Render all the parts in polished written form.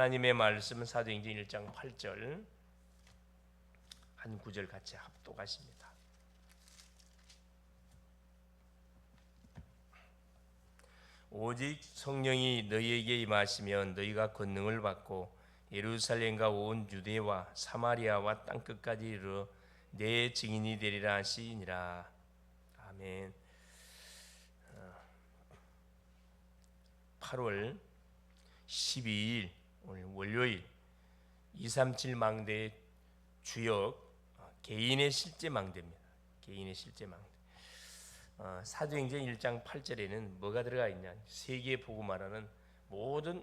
하나님의 말씀은 사도행전 1장 8절 한 구절 같이 합독하십니다. 오직 성령이 너희에게 임하시면 너희가 권능을 받고 예루살렘과 온 유대와 사마리아와 땅끝까지 이르러 내 증인이 되리라 하시니라. 아멘. 8월 12일 오늘 월요일 237 망대의 주역 개인의 실제 망대입니다. 개인의 실제 망대. 사도행전 1장 8절에는 뭐가 들어가 있냐? 세계 복음화라는 모든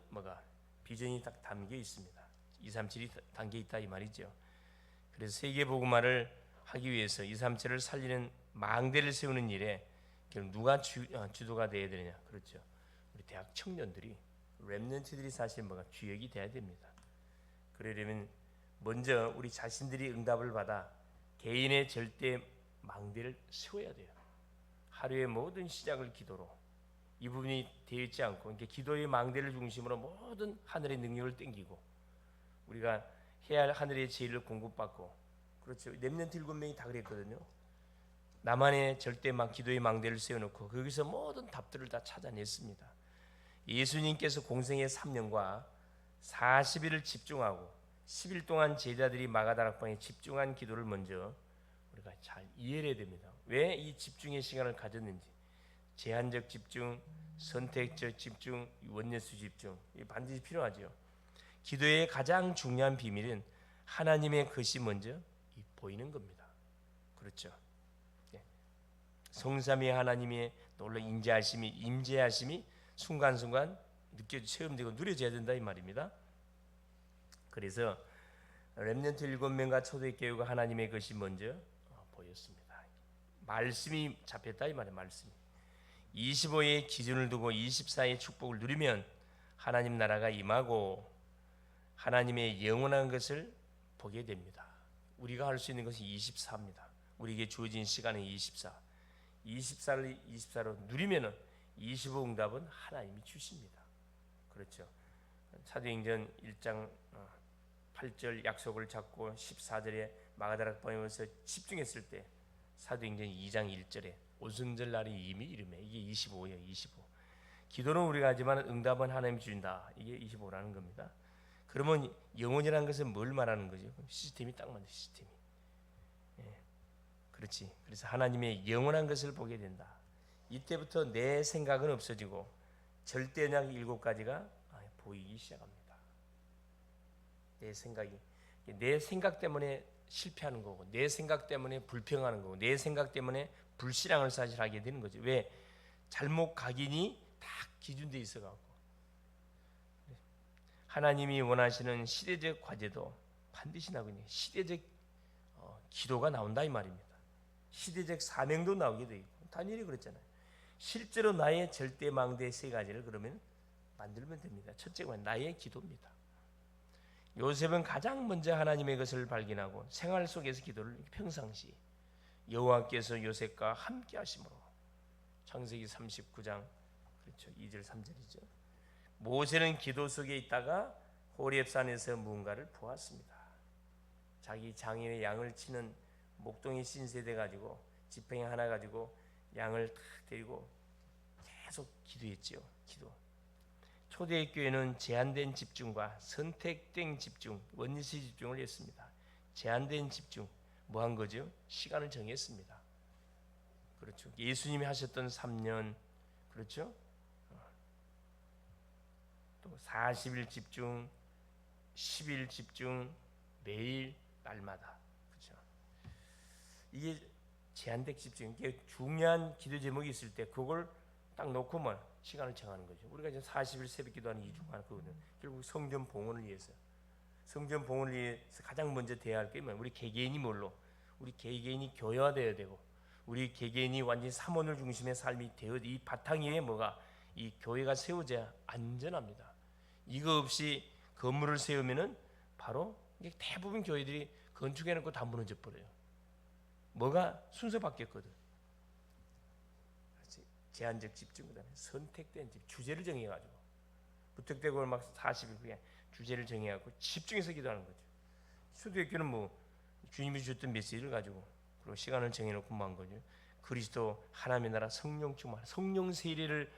비전이 딱 담겨 있습니다. 237이 담겨 있다 이 말이죠. 그래서 세계 복음화를 하기 위해서 237을 살리는 망대를 세우는 일에 누가 주도가 돼야 되느냐? 그렇죠. 우리 대학 청년들이 렘넌트들이 사실 주역이 돼야 됩니다. 그러려면 먼저 우리 자신들이 응답을 받아 개인의 절대 망대를 세워야 돼요. 하루의 모든 시작을 기도로 이 부분이 되어 있지 않고 기도의 망대를 중심으로 모든 하늘의 능력을 땡기고 우리가 해야 할 하늘의 제일을 공급받고 그렇죠. 렘넌트 7명이 다 그랬거든요. 나만의 절대 기도의 망대를 세워놓고 거기서 모든 답들을 다 찾아냈습니다. 예수님께서 공생의 3년과 40일을 집중하고 10일 동안 제자들이 마가다락방에 집중한 기도를 먼저 우리가 잘 이해해야 됩니다. 왜 이 집중의 시간을 가졌는지, 제한적 집중, 선택적 집중, 원예수 집중, 이 반드시 필요하죠. 기도의 가장 중요한 비밀은 하나님의 것이 먼저 보이는 겁니다. 그렇죠. 성삼위 하나님의 놀라 임재하심이 순간순간 체험되고 누려져야 된다 이 말입니다. 그래서 렘넌트 7명과 초대교회가 하나님의 것이 먼저 보였습니다. 말씀이 잡혔다 이 말이에요. 말씀이 25의 기준을 두고 24의 축복을 누리면 하나님 나라가 임하고 하나님의 영원한 것을 보게 됩니다. 우리가 할 수 있는 것이 24입니다. 우리에게 주어진 시간은 24를 24로 누리면은 25 응답은 하나님이 주십니다. 그렇죠. 사도행전 1장 8절 약속을 잡고 14절에 마가다락방에 와서 집중했을 때 사도행전 2장 1절에 오순절 날이 이미 이르매 이게 25예요. 25. 기도는 우리가 하지만 응답은 하나님이 주신다. 이게 25라는 겁니다. 그러면 영혼이라는 것은 뭘 말하는 거죠? 시스템이 딱 맞는 시스템이. 그렇지. 그래서 하나님의 영원한 것을 보게 된다. 이때부터 내 생각은 없어지고 절대량 7가지가 보이기 시작합니다. 내 생각 때문에 실패하는 거고, 내 생각 때문에 불평하는 거고, 내 생각 때문에 불신앙을 사실 하게 되는 거죠. 왜? 잘못 각인이 다 기준되어 있어갖고 하나님이 원하시는 시대적 과제도 반드시 나오거든요. 시대적 기도가 나온다 이 말입니다. 시대적 사명도 나오게 돼 있고 다니엘이 그랬잖아요. 실제로 나의 절대 망대 3가지를 그러면 만들면 됩니다. 첫째가 나의 기도입니다. 요셉은 가장 먼저 하나님의 것을 발견하고 생활 속에서 기도를 평상시 여호와께서 요셉과 함께 하심으로 창세기 39장 그렇죠. 2절 3절이죠. 모세는 기도 속에 있다가 호렙산에서 무언가를 보았습니다. 자기 장인의 양을 치는 목동이 신세대 가지고 지팡이 하나 가지고 양을 탁 데리고 계속 기도했지요. 기도. 초대교회는 제한된 집중과 선택된 집중, 원리시 집중을 했습니다. 제한된 집중, 뭐 한 거죠? 시간을 정했습니다. 그렇죠. 예수님이 하셨던 3년, 그렇죠? 또 40일 집중, 10일 집중, 매일 날마다, 그렇죠. 이게 제한된 집중, 이게 중요한 기도 제목이 있을 때 그걸 딱 놓고 시간을 정하는 거죠. 우리가 이제 40일 새벽 기도하는 이중한 그거는 결국 성전 봉헌을 위해서, 성전 봉헌을 위해서 가장 먼저 돼야 할 게 뭐냐? 우리 개개인이 우리 개개인이 교회화되어야 되고, 우리 개개인이 완전히 삼원을 중심의 삶이 되어 이 바탕 위에 이 교회가 세워져야 안전합니다. 이거 없이 건물을 세우면은 바로 이게 대부분 교회들이 건축해놓고 다 무너져 버려요. 뭐가 순서 바뀌었거든. 제한적 집중, 그다음에 선택된 집, 주제를 정해가지고 무턱대고 40일 그냥 주제를 정해갖고 집중해서 기도하는 거죠. 초대교회는 뭐 주님이 주셨던 메시지를 가지고 그리고 시간을 정해놓고 한 거죠. 그리스도 하나님의 나라 성령 충만 성령 세례를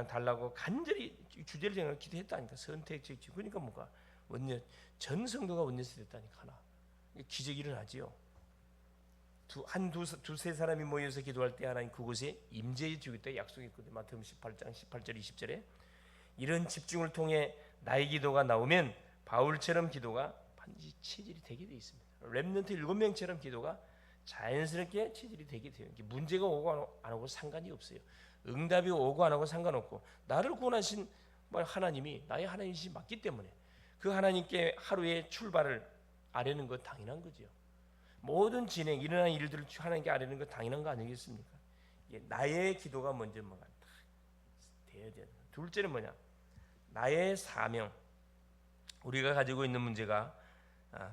달라고 간절히 주제를 정해서 기도했다니까. 선택적 기도. 그러니까 뭐가 원년 전 성도가 원년세 됐다니까. 하나 기적이 일어나지요. 두세 사람이 모여서 기도할 때 하나님 그곳에 임재해 주겠다 약속했거든요. 마태복음 18장 18절 20절에 이런 집중을 통해 나의 기도가 나오면 바울처럼 기도가 반드시 체질이 되게 돼 있습니다. 렘넌트 7명처럼 기도가 자연스럽게 체질이 되게 돼요. 문제가 오고 안 오고 상관이 없어요. 응답이 오고 안 오고 상관없고 나를 구원하신 하나님이 나의 하나님이시 맞기 때문에 그 하나님께 하루의 출발을 아뢰는 것 당연한 거죠. 모든 진행 일어난 일들을 하나님께 아뢰는 것 당연한 거 아니겠습니까? 나의 기도가 먼저 뭐가 돼야 돼요. 둘째는 뭐냐? 나의 사명. 우리가 가지고 있는 문제가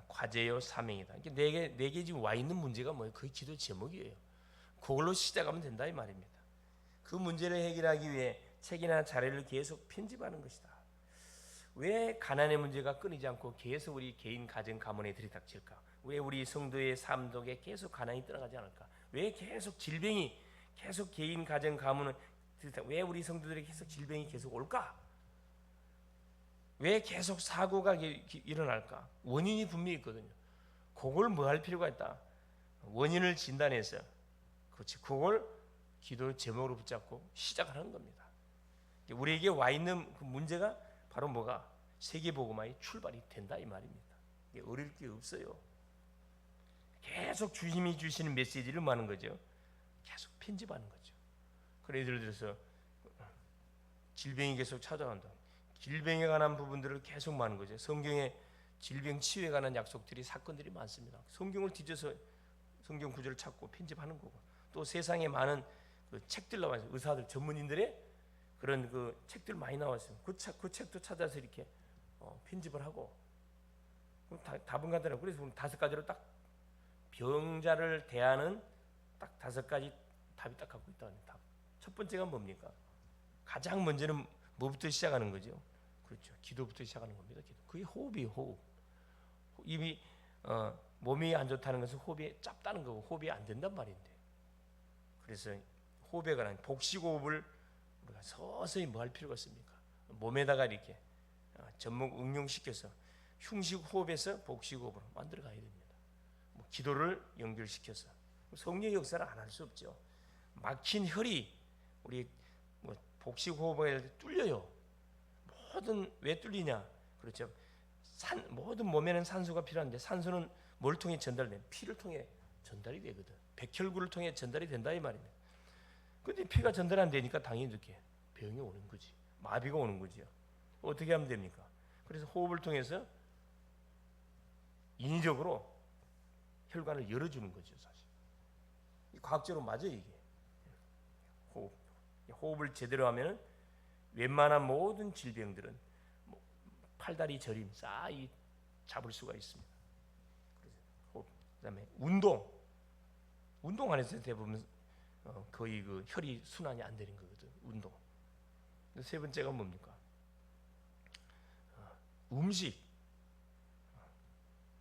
과제요 사명이다. 내게 지금 와 있는 문제가 뭐예요? 그 기도 제목이에요. 그걸로 시작하면 된다 이 말입니다. 그 문제를 해결하기 위해 책이나 자료를 계속 편집하는 것이다. 왜 가난의 문제가 끊이지 않고 계속 우리 개인 가정 가문에 들이닥칠까? 왜 우리 성도의 삶 속에 계속 가난이 떠나가지 않을까? 왜 계속 질병이 계속 개인 가정 가문을 왜 우리 성도들에게 계속 질병이 계속 올까? 왜 계속 사고가 일어날까? 원인이 분명히 있거든요. 그걸 뭐 할 필요가 있다. 원인을 진단해서 그걸 기도 제목으로 붙잡고 시작하는 겁니다. 우리에게 와 있는 그 문제가 바로 뭐가? 세계복음화의 출발이 된다 이 말입니다. 어려울 게 없어요. 계속 주님이 주시는 메시지를 뭐하는 거죠? 계속 편집하는 거죠. 그래 예를 들어서 질병이 계속 찾아간다. 질병에 관한 부분들을 계속 많은 거죠. 성경에 질병 치유에 관한 약속들이 사건들이 많습니다. 성경을 뒤져서 성경 구절을 찾고 편집하는 거고 또 세상에 많은 그 책들 나와서 의사들 전문인들의 그런 그 책들 많이 나왔어요. 그 책도 찾아서 이렇게 편집을 하고 답은 간단해요. 그래서 5가지로 딱 병자를 대하는 딱 5가지 답이 딱 갖고 있다는 답. 첫 번째가 뭡니까? 가장 먼저는 뭐부터 시작하는 거죠? 그렇죠. 기도부터 시작하는 겁니다. 기도. 그게 호흡이에요. 호흡. 이미 몸이 안 좋다는 것은 호흡이 짧다는 거고 호흡이 안 된단 말인데. 그래서 호흡에 관한 복식호흡을 우리가 서서히 뭐 할 필요가 있습니까? 몸에다가 이렇게 접목 응용시켜서 흉식호흡에서 복식호흡으로 만들어 가야 됩니다. 뭐 기도를 연결시켜서 성령의 역사를 안 할 수 없죠. 막힌 혈이 우리 뭐 복식호흡에 뚫려요. 왜 뚫리냐? 그렇죠. 모든 몸에는 산소가 필요한데 산소는 뭘 통해 전달돼? 피를 통해 전달이 되거든. 백혈구를 통해 전달이 된다 이 말입니다. 근데 피가 전달 안 되니까 당연히 이렇게 병이 오는 거지. 마비가 오는 거지요. 어떻게 하면 됩니까? 그래서 호흡을 통해서 인위적으로 혈관을 열어주는 거죠, 사실. 과학적으로 맞아요, 이게. 호흡을 제대로 하면 웬만한 모든 질병들은 팔다리 저림 싸이 잡을 수가 있습니다. 그다음에 운동 안 해서 대부분 거의 그 혈이 순환이 안 되는 거거든. 운동. 세 번째가 뭡니까?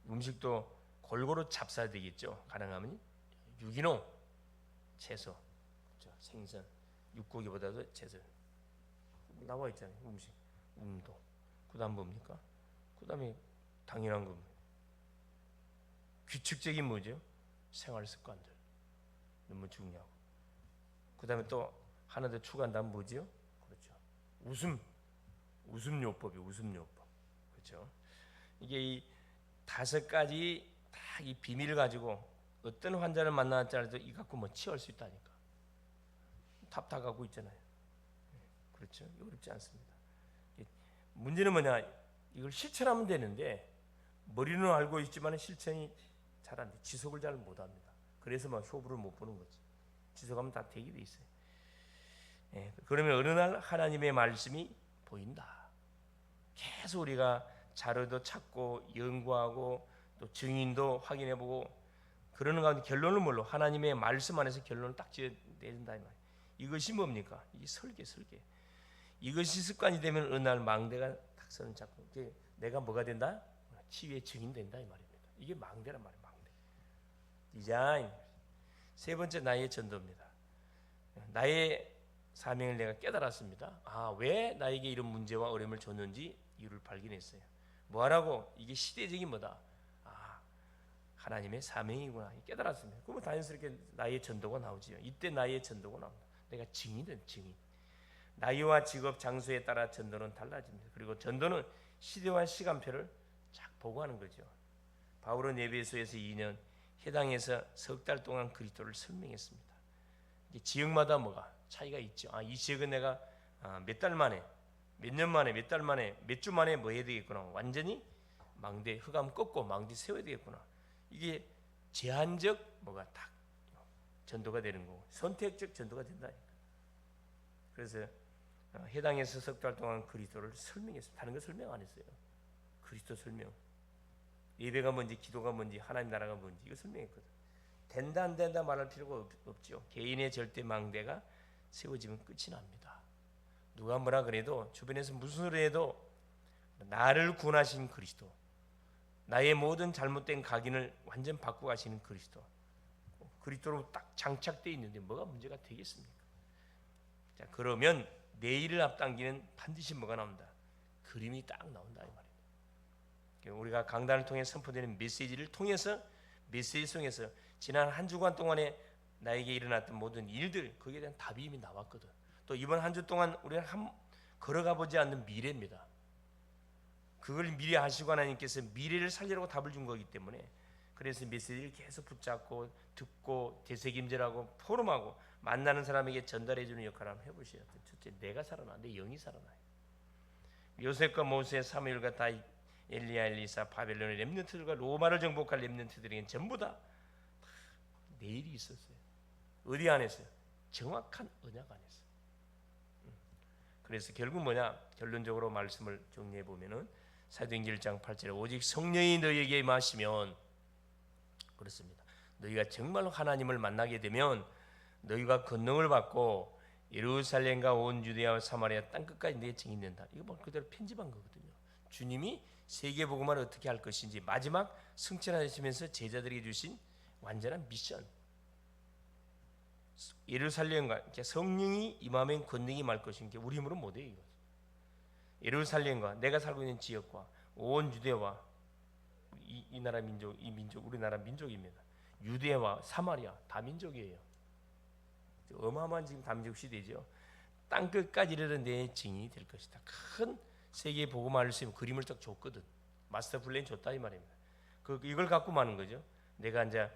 음식도 골고루 잡숴야 되겠죠. 가능하면 유기농, 채소, 그렇죠? 생선, 육고기보다도 채소 나와 있잖아요. 음식, 운동. 그다음 뭡니까? 그다음에 당연한 겁니다. 규칙적인 뭐죠? 생활 습관들 너무 중요하고. 그다음에 또 하나 더 추가한다면 뭐죠? 그렇죠. 웃음요법이 웃음요법. 그렇죠. 이게 이 5가지 다 이 비밀을 가지고 어떤 환자를 만나더라도 이 갖고 뭐 치유할 수 있다니까. 다 갖고 있잖아요. 그렇죠. 어렵지 않습니다. 문제는 뭐냐? 이걸 실천하면 되는데 머리는 알고 있지만 실천이 잘 안 돼. 지속을 잘 못합니다. 그래서 막 효부를 못 보는 거지. 지속하면 다 되게 돼 있어요. 그러면 어느 날 하나님의 말씀이 보인다. 계속 우리가 자료도 찾고 연구하고 또 증인도 확인해보고 그러는 가운데 결론은 뭘로? 하나님의 말씀 안에서 결론을 딱 지어내준다 이 말이에요. 이것이 뭡니까? 이 설계. 이것이 습관이 되면 어느 날 망대가 탁 서는 잡고 내가 뭐가 된다? 치유의 증인 된다 이 말입니다. 이게 망대란 말이에요. 망대. 디자인. 세 번째 나의 전도입니다. 나의 사명을 내가 깨달았습니다. 왜 나에게 이런 문제와 어려움을 줬는지 이유를 발견했어요. 뭐하라고? 이게 시대적인 뭐다? 하나님의 사명이구나 깨달았습니다. 그러면 자연스럽게 나의 전도가 나오지요. 이때 나의 전도가 나옵니다. 내가 증인은 증인. 나이와 직업, 장소에 따라 전도는 달라집니다. 그리고 전도는 시대와 시간표를 쫙 보고하는 거죠. 바울은 에베소에서 2년 해당에서 석 달 동안 그리스도를 설명했습니다. 지역마다 뭐가 차이가 있죠. 이 지역은 내가 몇 달 만에, 몇 년 만에, 몇 달 만에, 몇 주 만에 뭐 해야 되겠구나. 완전히 망대 흑암 꺾고 망대 세워야 되겠구나. 이게 제한적 뭐가 딱 전도가 되는 거고 선택적 전도가 된다. 그래서 해당에서 석 달 동안 그리스도를 설명했어요. 다른 거 설명 안 했어요. 그리스도 설명. 예배가 뭔지, 기도가 뭔지, 하나님 나라가 뭔지 이거 설명했거든. 된다 안 된다 말할 필요가 없죠. 개인의 절대 망대가 세워지면 끝이 납니다. 누가 뭐라 그래도 주변에서 무슨 소리 해도 나를 구원하신 그리스도, 나의 모든 잘못된 각인을 완전 바꾸고 가시는 그리스도, 그리스도로 딱 장착되어 있는데 뭐가 문제가 되겠습니까? 자, 그러면 내일을 앞당기는 반드시 뭐가 나온다? 그림이 딱 나온다 이 말이에요. 우리가 강단을 통해 선포되는 메시지를 통해서 메시지 속에서 지난 한 주간 동안에 나에게 일어났던 모든 일들 거기에 대한 답이 이미 나왔거든. 또 이번 한 주 동안 우리가 걸어가 보지 않는 미래입니다. 그걸 미리 하시고 하나님께서 미래를 살리라고 답을 준 거기 때문에 그래서 메시지를 계속 붙잡고 듣고 되새김질하고 포럼하고 만나는 사람에게 전달해 주는 역할을 한번 해보셔야 돼요. 첫째, 내가 살아나, 내 영이 살아나요. 요셉과 모세, 사무엘과 다윗, 엘리야, 엘리사, 바벨론의 렘넌트들과 로마를 정복할 렘넌트들에게는 전부 다 내일이 있었어요. 어디 안에서요? 정확한 언약 안에서. 그래서 결국 뭐냐? 결론적으로 말씀을 정리해 보면은 사도행전 1장 8절에 오직 성령이 너희에게 임하시면 그렇습니다. 너희가 정말로 하나님을 만나게 되면 너희가 권능을 받고 예루살렘과 온 유대야와 사마리아 땅끝까지 내 증인된다. 이거 뭐 그대로 편집한 거거든요. 주님이 세계 복음을 어떻게 할 것인지 마지막 승천하시면서 제자들에게 주신 완전한 미션. 예루살렘과 성령이 임하면 권능이 임할 것인 게 우리 힘으로 못해요. 이거. 예루살렘과 내가 살고 있는 지역과 온 유대와 이 나라 민족, 이 민족 우리나라 민족입니다. 유대와 사마리아 다 민족이에요. 어마어마한 지금 다민족 시대죠. 땅 끝까지 이르는 내 증인이 될 것이다. 큰 세계 복음화를 쓰면 그림을 딱 줬거든. 마스터 플랜 줬다 이 말입니다. 이걸 갖고 마는 거죠. 내가 이제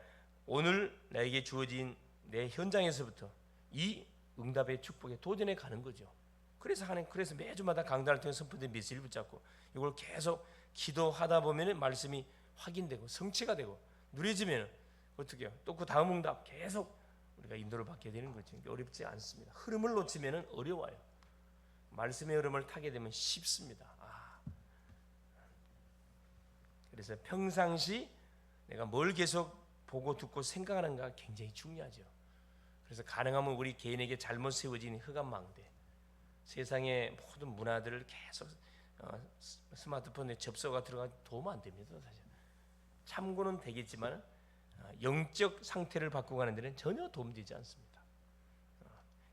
오늘 나에게 주어진 내 현장에서부터 이 응답의 축복에 도전해 가는 거죠. 그래서 매주마다 강단을 통해 선포된 메시지를 붙잡고 이걸 계속 기도하다 보면 말씀이 확인되고 성취가 되고 누려지면 어떻게 해요? 또 그 다음 응답 계속 우리가 인도를 받게 되는 거죠. 어렵지 않습니다. 흐름을 놓치면 어려워요. 말씀의 흐름을 타게 되면 쉽습니다. 그래서 평상시 내가 뭘 계속 보고 듣고 생각하는가 굉장히 중요하죠. 그래서 가능하면 우리 개인에게 잘못 세워진 흑암망대, 세상의 모든 문화들을 계속 스마트폰에 접속가 들어가 도움 안 됩니다. 사실 참고는 되겠지만 영적 상태를 바꾸고 가는 데는 전혀 도움되지 않습니다.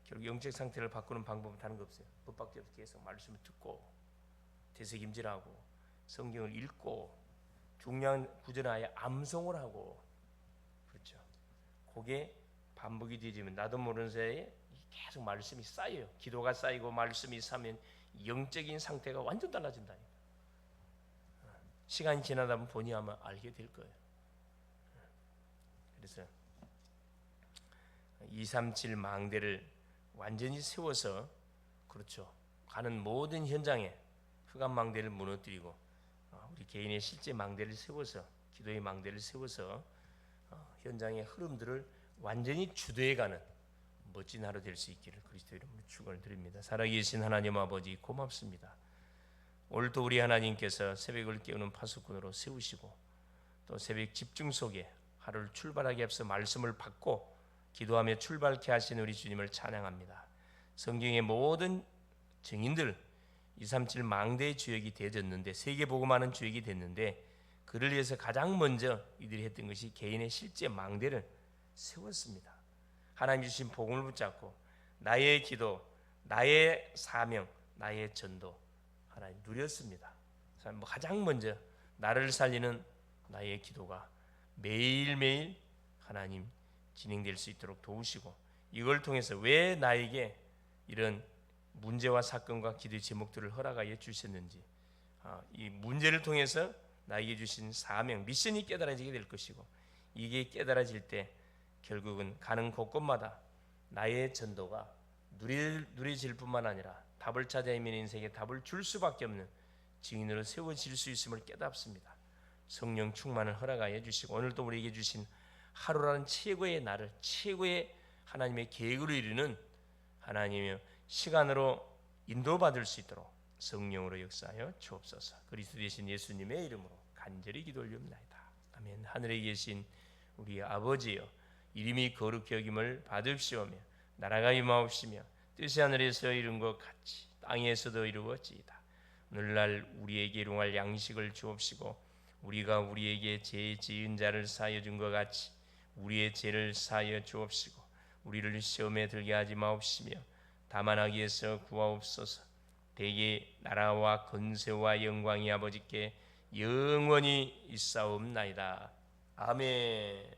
결국 영적 상태를 바꾸는 방법은 다른 거 없어요. 법밖에 계속 말씀을 듣고 되새김질하고 성경을 읽고 중요한 구절은 아예 암송을 하고 그렇죠. 그게 반복이 되지면 나도 모르는 사이에 계속 말씀이 쌓여요. 기도가 쌓이고 말씀이 쌓이면 영적인 상태가 완전 달라진다니까. 시간이 지나다 보면 본의 아마 알게 될 거예요. 그래서 237 망대를 완전히 세워서 그렇죠. 가는 모든 현장에 흑암 망대를 무너뜨리고 우리 개인의 실제 망대를 세워서 기도의 망대를 세워서 현장의 흐름들을 완전히 주도해가는 멋진 하루 될 수 있기를 그리스도 이름으로 축원을 드립니다. 살아계신 하나님 아버지 고맙습니다. 오늘도 우리 하나님께서 새벽을 깨우는 파수꾼으로 세우시고 또 새벽 집중 속에 하루를 출발하기 앞서 말씀을 받고 기도하며 출발케 하신 우리 주님을 찬양합니다. 성경의 모든 증인들 237 망대의 주역이 되어졌는데, 세계 복음하는 주역이 됐는데, 그를 위해서 가장 먼저 이들이 했던 것이 개인의 실제 망대를 세웠습니다. 하나님 주신 복음을 붙잡고 나의 기도, 나의 사명, 나의 전도 하나님 누렸습니다. 가장 먼저 나를 살리는 나의 기도가 매일매일 하나님 진행될 수 있도록 도우시고, 이걸 통해서 왜 나에게 이런 문제와 사건과 기도의 제목들을 허락하여 주셨는지, 이 문제를 통해서 나에게 주신 사명, 미션이 깨달아지게 될 것이고, 이게 깨달아질 때 결국은 가는 곳곳마다 나의 전도가 누려질 뿐만 아니라 답을 찾아 헤매는 인생에 답을 줄 수밖에 없는 증인으로 세워질 수 있음을 깨닫습니다. 성령 충만을 허락하여 주시고, 오늘도 우리에게 주신 하루라는 최고의 날을, 최고의 하나님의 계획으로 이루는 하나님의 시간으로 인도받을 수 있도록 성령으로 역사하여 주옵소서. 그리스도 되신 예수님의 이름으로 간절히 기도 올립니다. 아멘. 하늘에 계신 우리 아버지여, 이름이 거룩히 여김을 받으시오며 나라가 임하옵시며 뜻이 하늘에서 이룬 것 같이 땅에서도 이루어지이다. 오늘날 우리에게 일용할 양식을 주옵시고, 우리가 우리에게 죄 지은 자를 사하여 준 것 같이 우리의 죄를 사하여 주옵시고, 우리를 시험에 들게 하지 마옵시며 다만 악에서 구하옵소서. 대개 나라와 권세와 영광이 아버지께 영원히 있사옵나이다. 아멘.